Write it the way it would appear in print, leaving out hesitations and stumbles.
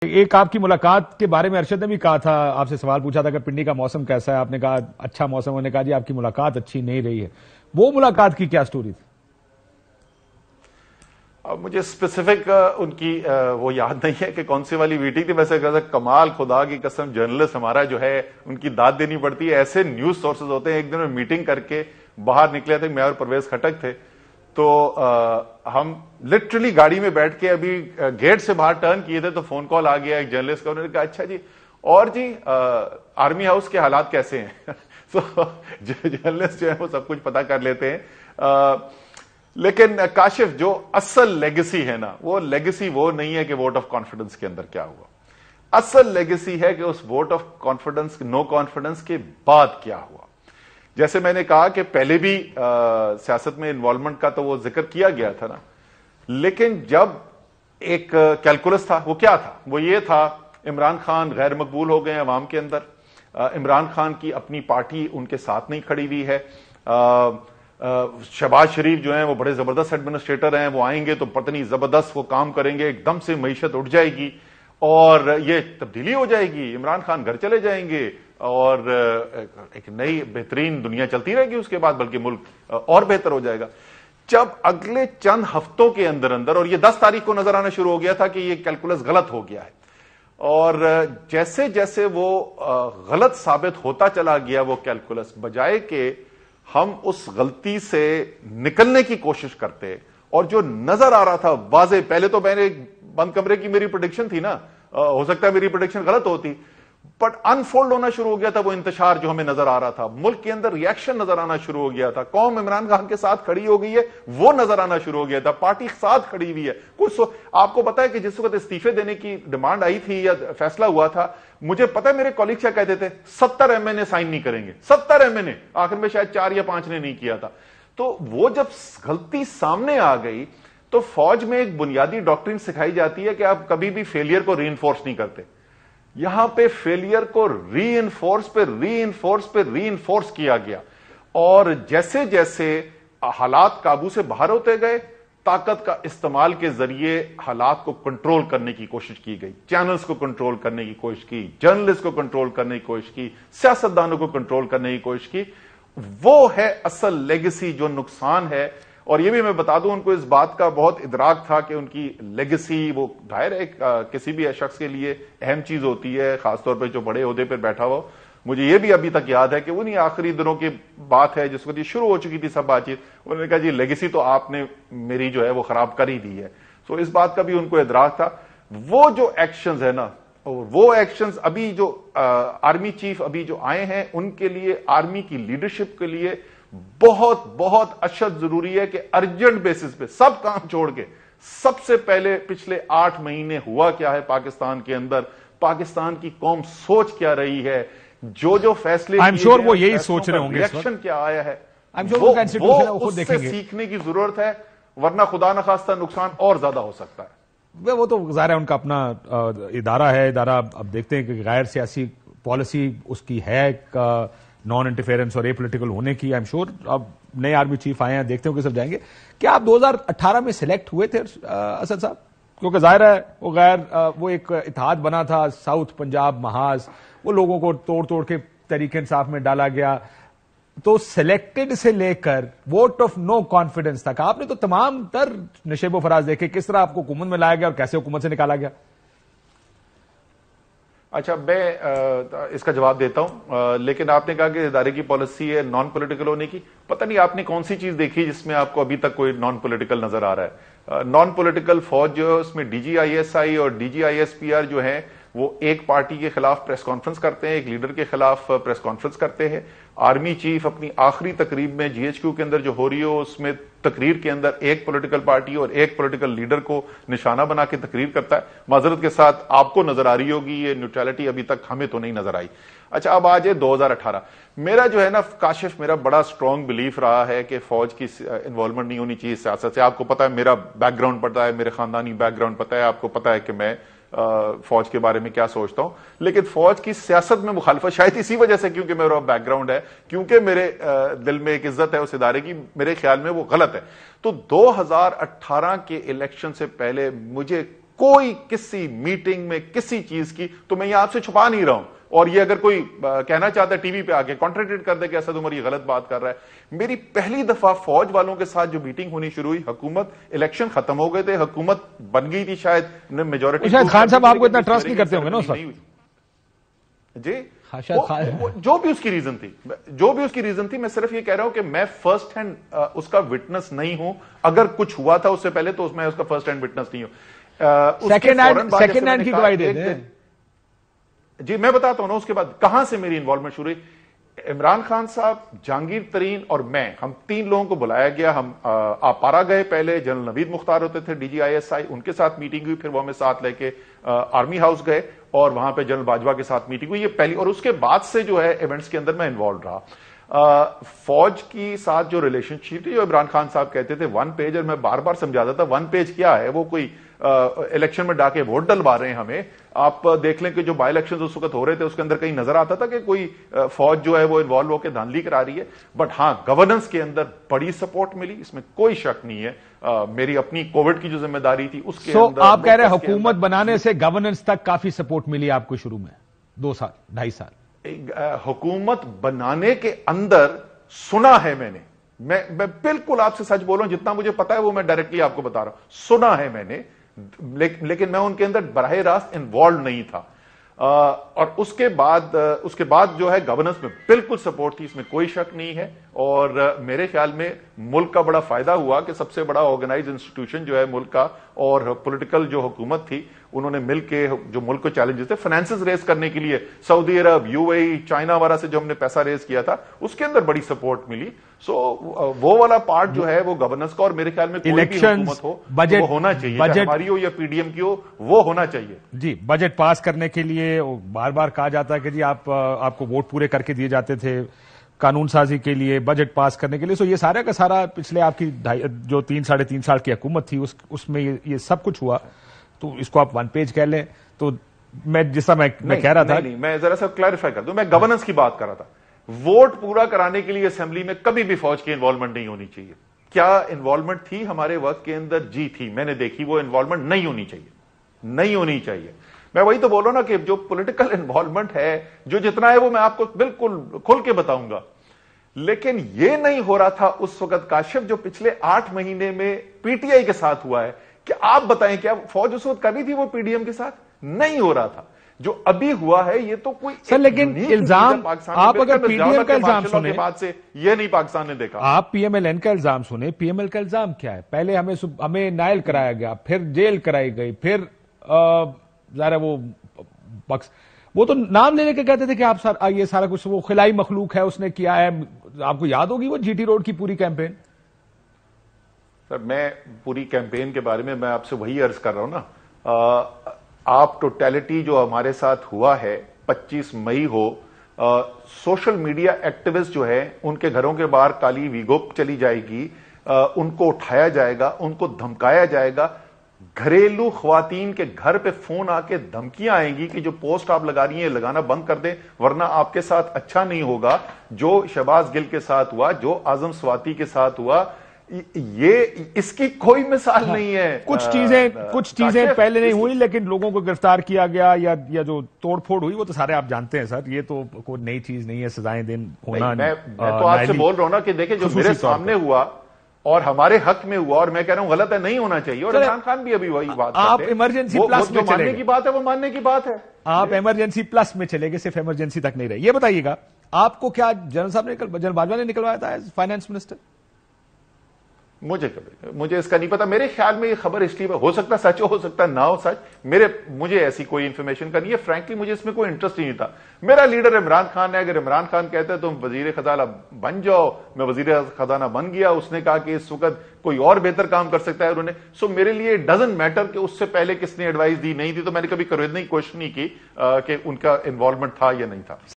ایک آپ کی ملاقات کے بارے میں ارشد نے بھی کہا تھا، آپ سے سوال پوچھا تھا کہ پنڈی کا موسم کیسا ہے، آپ نے کہا اچھا موسم، انہوں نے کہا جی آپ کی ملاقات اچھی نہیں رہی ہے. وہ ملاقات کی کیا سٹوری تھی؟ مجھے اسپیسیفک ان کی وہ یاد نہیں ہے کہ کون سی والی میٹنگ تھی. ویسے کمال، خدا کی قسم، جرنلسٹ ہمارا جو ہے ان کی داد دینی پڑتی ہے. ایسے نیوز سورسز ہوتے ہیں. ایک دن میں میٹنگ کر کے باہر نکلے تھے، میں اور پرویز خٹک تھے، تو ہم لٹرلی گاڑی میں بیٹھ کے ابھی گیٹ سے باہر ٹرن کیے تھے تو فون کال آ گیا ایک جرنلسٹ کا. انہوں نے کہا اچھا جی، اور جی آرمی ہاؤس کے حالات کیسے ہیں؟ تو جرنلسٹ جو ہے وہ سب کچھ پتا کر لیتے ہیں. لیکن کاشف، جو اصل لیگیسی ہے نا، وہ لیگیسی وہ نہیں ہے کہ ووٹ آف کانفیڈنس کے اندر کیا ہوا. اصل لیگیسی ہے کہ اس vote of confidence, no confidence کے بعد کیا ہوا. جیسے میں نے کہا کہ پہلے بھی سیاست میں انوالومنٹ کا تو وہ ذکر کیا گیا تھا نا، لیکن جب ایک کیلکولس تھا، وہ کیا تھا؟ وہ یہ تھا، عمران خان غیر مقبول ہو گئے ہیں عوام کے اندر. عمران خان کی اپنی پارٹی ان کے ساتھ نہیں کھڑی ہوئی ہے. شہباز شریف جو ہیں وہ بڑے زبردست ایڈمنسٹریٹر ہیں، وہ آئیں گے تو پتہ نہیں زبردست وہ کام کریں گے، ایک دم سے معیشت اٹھ جائے گی اور یہ تبدیلی ہو جائے گی. عمران خان گھر چلے جائیں گے اور ایک نئی بہترین دنیا چلتی رہے گی اس کے بعد، بلکہ ملک اور بہتر ہو جائے گا. جب اگلے چند ہفتوں کے اندر اندر، اور یہ 10 تاریخ کو نظر آنا شروع ہو گیا تھا کہ یہ کیلکولس غلط ہو گیا ہے، اور جیسے جیسے وہ غلط ثابت ہوتا چلا گیا وہ کیلکولس، بجائے کہ ہم اس غلطی سے نکلنے کی کوشش کرتے، اور جو نظر آ رہا تھا واضح، پہلے تو میں نے بند کمرے کی میری پریڈکشن تھی نا، ہو سکتا ہے میری پریڈکشن غلط ہوتی، بٹ انفولڈ ہونا شروع ہو گیا تھا وہ انتشار جو ہمیں نظر آ رہا تھا. ملک کے اندر ریاکشن نظر آنا شروع ہو گیا تھا. قوم عمران خان کے ساتھ کھڑی ہو گئی ہے، وہ نظر آنا شروع ہو گیا تھا. پارٹی ساتھ کھڑی ہوئی ہے. کچھ آپ کو پتا ہے کہ جس وقت استعفے دینے کی ڈیمانڈ آئی تھی یا فیصلہ ہوا تھا، مجھے پتا ہے میرے کالیگ کیا کہتے تھے، 70 ایم این اے سائن نہیں کریں گے. 70 ایم این اے، آخر میں شاید 4 یا 5 نے نہیں کیا تھا. تو وہ جب غلطی سامنے آ گئی تو فوج میں ایک بنیادی ڈاکٹرین سکھائی جاتی ہے کہ آپ کبھی بھی فیلئر کو ری انفورس نہیں کرتے. یہاں پہ فیلئر کو ری انفورس پہ ری انفورس پہ ری انفورس کیا گیا، اور جیسے جیسے حالات قابو سے باہر ہوتے گئے، طاقت کا استعمال کے ذریعے حالات کو کنٹرول کرنے کی کوشش کی گئی. چینلز کو کنٹرول کرنے کی کوشش کی، جرنلسٹ کو کنٹرول کرنے کی کوشش کی، سیاستدانوں کو کنٹرول کرنے کی کوشش کی. وہ ہے اصل لیگیسی جو نقصان ہے. اور یہ بھی میں بتا دوں، ان کو اس بات کا بہت ادراک تھا کہ ان کی لیگیسی، وہ ظاہر ہے کسی بھی شخص کے لیے اہم چیز ہوتی ہے، خاص طور پہ جو بڑے عہدے پر بیٹھا ہو. مجھے یہ بھی ابھی تک یاد ہے کہ وہ نہیں آخری دنوں کی بات ہے جس وقت یہ شروع ہو چکی تھی سب بات چیت، انہوں نے کہا جی لیگیسی تو آپ نے میری جو ہے وہ خراب کر ہی دی ہے. سو اس بات کا بھی ان کو ادراک تھا. وہ جو ایکشنز ہے نا، وہ ایکشنز ابھی جو آرمی چیف ابھی جو آئے ہیں ان کے لیے، آرمی کی لیڈرشپ کے لیے بہت بہت اشد ضروری ہے کہ ارجنٹ بیسس پہ سب کام چھوڑ کے سب سے پہلے پچھلے 8 مہینے ہوا کیا ہے پاکستان کے اندر، پاکستان کی قوم سوچ کیا رہی ہے، جو فیصلے وہ یہی سوچ رہے ہوں گے، ریئیکشن کیا آیا ہے، وہ اس سے سیکھنے کی ضرورت ہے، ورنہ خدا نخواستہ نقصان اور زیادہ ہو سکتا ہے. وہ تو ظاہر ہے ان کا اپنا ادارہ ہے. ادارہ اب دیکھتے ہیں کہ غیر سیاسی پالیسی اس کی ہے، نان انٹرفیئرنس اور اے پولیٹیکل ہونے کی. آئی ایم شیور اب نئے آرمی چیف آئے ہیں، دیکھتے ہیں کہ سب جائیں گے. کیا آپ 2018 میں سلیکٹ ہوئے تھے اسد صاحب؟ کیونکہ ظاہر ہے وہ ایک اتحاد بنا تھا، ساؤتھ پنجاب محاذ، وہ لوگوں کو توڑ توڑ کے تحریک انصاف میں ڈالا گیا. تو سلیکٹڈ سے لے کر ووٹ آف نو کانفیڈنس تک آپ نے تو تمام تر نشیب و فراز دیکھے. کس طرح آپ کو حکومت میں لایا گیا اور کیسے حکومت سے نکالا گیا؟ اچھا، میں اس کا جواب دیتا ہوں، لیکن آپ نے کہا کہ ادارے کی پالیسی ہے نان پولیٹیکل ہونے کی. پتہ نہیں آپ نے کون سی چیز دیکھی جس میں آپ کو ابھی تک کوئی نان پولیٹیکل نظر آ رہا ہے. نان پولیٹیکل فوج جو ہے اس میں D G I S I اور D G I S P R جو ہیں وہ ایک پارٹی کے خلاف پریس کانفرنس کرتے ہیں، ایک لیڈر کے خلاف پریس کانفرنس کرتے ہیں. آرمی چیف اپنی آخری تقریب میں جی ایچ کیو کے اندر جو ہو رہی ہو اس میں تقریر کے اندر ایک پولیٹیکل پارٹی اور ایک پولیٹیکل لیڈر کو نشانہ بنا کے تقریر کرتا ہے. معذرت کے ساتھ آپ کو نظر آ رہی ہوگی، یہ نیوٹرلٹی ابھی تک ہمیں تو نہیں نظر آئی. اچھا، اب آج ہے 2018. میرا جو ہے نا کاشف، میرا بڑا سٹرونگ بلیف رہا ہے کہ فوج کی انوالومنٹ نہیں ہونی چاہیے سیاست سے. آپ کو پتا ہے میرا بیک گراؤنڈ پتا ہے، میرے خاندانی بیک گراؤنڈ پتا ہے، آپ کو پتا ہے کہ میں فوج کے بارے میں کیا سوچتا ہوں. لیکن فوج کی سیاست میں مخالفت شاید اسی وجہ سے، کیونکہ میرا بیک گراؤنڈ ہے، کیونکہ میرے دل میں ایک عزت ہے اس ادارے کی، میرے خیال میں وہ غلط ہے. تو 2018 کے الیکشن سے پہلے مجھے کوئی کسی میٹنگ میں کسی چیز کی تو میں یہ آپ سے چھپا نہیں رہا ہوں، اور یہ اگر کوئی کہنا چاہتا ہے ٹی وی پہ آ کے کانٹریڈکٹ کر دے کہ اسد عمر یہ غلط بات کر رہا ہے، میری پہلی دفعہ فوج والوں کے ساتھ جو میٹنگ ہونی شروع ہوئی، حکومت الیکشن ختم ہو گئے تھے، حکومت بن گئی تھی، شاید میجورٹی، شاید خان صاحب آپ کو اتنا ٹرسٹ نہیں کرتے ہوں گے نا اس وقت، جی شاید جو بھی اس کی ریزن تھی، میں صرف یہ کہہ رہا ہوں کہ میں فرسٹ ہینڈ اس کا وٹنس نہیں ہوں، اگر کچھ ہوا تھا اس سے پہلے تو میں اس کا فرسٹ ہینڈ وٹنس نہیں ہوں۔ سیکنڈ ہینڈ کی گواہی دے دیں۔ جی میں بتاتا ہوں نا، اس کے بعد کہاں سے میری انوالومنٹ شروع ہوئی۔ عمران خان صاحب، جہانگیر ترین اور میں، ہم 3 لوگوں کو بلایا گیا، ہم آپارا گئے، پہلے جنرل نوید مختار ہوتے تھے DGISI، ان کے ساتھ میٹنگ ہوئی، پھر وہ ہمیں ساتھ لے کے آرمی ہاؤس گئے اور وہاں پہ جنرل باجوہ کے ساتھ میٹنگ ہوئی، یہ پہلی، اور اس کے بعد سے جو ہے ایونٹس کے اندر میں انوالو رہا۔ فوج کی ساتھ جو ریلیشن شپ تھی، جو عمران خان صاحب کہتے تھے 1 پیج، اور میں بار بار سمجھاتا تھا 1 پیج کیا ہے، وہ کوئی الیکشن میں ڈا کے ووٹ ڈلوا رہے ہیں ہمیں۔ آپ دیکھ لیں کہ جو بائی الیکشن اس وقت ہو رہے تھے اس کے اندر کہیں نظر آتا تھا کہ کوئی فوج جو ہے وہ انوالو ہو کے دھاندلی کرا رہی ہے، بٹ ہاں گورننس کے اندر بڑی سپورٹ ملی، اس میں کوئی شک نہیں ہے۔ میری اپنی کووڈ کی جو ذمہ داری تھی اس کے اندر، آپ کہہ رہے ہیں حکومت بنانے سے گورننس تک کافی سپورٹ ملی آپ کو شروع میں 2 سال 2.5 سال؟ حکومت بنانے کے اندر سنا ہے میں نے، میں بالکل آپ سے سچ بول رہا ہوں، جتنا مجھے پتا ہے وہ میں ڈائریکٹلی آپ کو بتا رہا ہوں، سنا ہے میں نے، لیکن میں ان کے اندر براہ راست انوالو نہیں تھا۔ اور اس کے بعد جو ہے گورننس میں بالکل سپورٹ تھی، اس میں کوئی شک نہیں ہے، اور میرے خیال میں ملک کا بڑا فائدہ ہوا کہ سب سے بڑا آرگنائز انسٹیٹیوشن جو ہے ملک کا، اور پولیٹیکل جو حکومت تھی، انہوں نے مل کے جو ملک کو چیلنجز تھے فائنانسز ریز کرنے کے لیے، سعودی عرب، UAE، چائنا وغیرہ سے جو ہم نے پیسہ ریز کیا تھا، اس کے اندر بڑی سپورٹ ملی۔ سو وہ والا پارٹ جو ہے وہ گورننس کا، اور میرے خیال میں کوئی بھی حکومت ہو وہ ہونا چاہیے، چاہے ہماری ہو یا PDM کی ہو، وہ ہونا چاہیے۔ جی، بجٹ پاس کرنے کے لیے بار بار کہا جاتا ہے کہ جی آپ کو ووٹ پورے کر کے دیے جاتے تھے، قانون سازی کے لیے، بجٹ پاس کرنے کے لیے، سو یہ سارا کا سارا پچھلے آپ کی جو 3-3.5 سال کی حکومت تھی اس میں یہ سب کچھ ہوا، تو اس کو آپ 1 پیج کہہ لیں تو میں جس طرح میں کہہ رہا تھا، نہیں میں ذرا سا کلیریفائی کر دوں، میں گورننس کی بات کر رہا تھا۔ ووٹ پورا کرانے کے لیے اسمبلی میں کبھی بھی فوج کی انوالومنٹ نہیں ہونی چاہیے۔ کیا انوالومنٹ تھی ہمارے وقت کے اندر؟ جی تھی، میں نے دیکھی، وہ انوالومنٹ نہیں ہونی چاہیے، نہیں ہونی چاہیے۔ میں وہی تو بول رہا ہوں نا کہ جو پولیٹیکل انوالومنٹ ہے، جو جتنا ہے وہ میں آپ کو بالکل کھل کے بتاؤں گا، لیکن یہ نہیں ہو رہا تھا اس وقت کاشف جو پچھلے 8 مہینے میں PTI کے ساتھ ہوا ہے۔ کہ آپ بتائیں کیا فوج اس وقت کبھی تھی وہ PDM کے ساتھ؟ نہیں ہو رہا تھا۔ جو ابھی ہوا ہے یہ تو کوئی سر، لیکن الزام آپ اگر PDM کا الزام سنیں، بعد سے یہ نہیں پاکستان نے دیکھا، آپ PMLN کا الزام سنیں، PML کا الزام کیا ہے؟ پہلے ہمیں نائل کرایا گیا، پھر جیل کرائی گئی، پھر ذرا وہ تو نام لینے کے کہتے تھے کہ آپ یہ سارا کچھ وہ خلائی مخلوق ہے، اس نے کیا ہے۔ آپ کو یاد ہوگی وہ GT روڈ کی پوری کیمپین؟ سر میں پوری کیمپین کے بارے میں آپ سے وہی عرض کر رہا ہوں نا، آپ ٹوٹیلٹی جو ہمارے ساتھ ہوا ہے 25 مئی ہو، سوشل میڈیا ایکٹیوسٹ جو ہے ان کے گھروں کے باہر کالی ویگو چلی جائے گی، ان کو اٹھایا جائے گا، ان کو دھمکایا جائے گا، گھریلو خواتین کے گھر پہ فون آ کے دھمکیاں آئیں گی کہ جو پوسٹ آپ لگا رہی ہیں لگانا بند کر دیں ورنہ آپ کے ساتھ اچھا نہیں ہوگا۔ جو شہباز گل کے ساتھ ہوا، جو اعظم سواتی کے ساتھ ہوا، یہ اس کی کوئی مثال نہیں ہے۔ کچھ چیزیں پہلے نہیں ہوئی لیکن لوگوں کو گرفتار کیا گیا یا جو توڑ پھوڑ ہوئی وہ تو سارے آپ جانتے ہیں سر، یہ تو کوئی نئی چیز نہیں ہے، سزائیں دین ہونا۔ میں تو آپ سے بول رہا ہوں نا کہ دیکھیں جو میرے سامنے ہوا اور ہمارے حق میں ہوا، اور میں کہہ رہا ہوں غلط ہے، نہیں ہونا چاہیے، اور عمران خان بھی ابھی وہی بات آپ ایمرجنسی پلس میں ماننے کی بات ہے، وہ ماننے کی بات ہے۔ آپ ایمرجنسی پلس میں چلے گئے، صرف ایمرجنسی تک نہیں رہے۔ یہ بتائیے گا آپ کو کیا جنرل باجوہ نے نکلوایا تھا ایز فائنانس منسٹر؟ مجھے اس کا نہیں پتا، میرے خیال میں یہ خبر اس لیے ہو سکتا سچ ہو سکتا نہ ہو سچ، مجھے ایسی کوئی انفارمیشن کا نہیں ہے، فرینکلی مجھے اس میں کوئی انٹرسٹ ہی نہیں تھا۔ میرا لیڈر عمران خان ہے، اگر عمران خان کہتے ہیں تم وزیر خزانہ بن جاؤ، میں وزیر خزانہ بن گیا، اس نے کہا کہ اس وقت کوئی اور بہتر کام کر سکتا ہے انہوں نے، سو میرے لیے ڈزنٹ میٹر کہ اس سے پہلے کس نے ایڈوائز دی نہیں دی، تو میں نے کبھی خریدنے کی کوشش نہیں کی کہ ان کا انوالومنٹ تھا یا نہیں تھا۔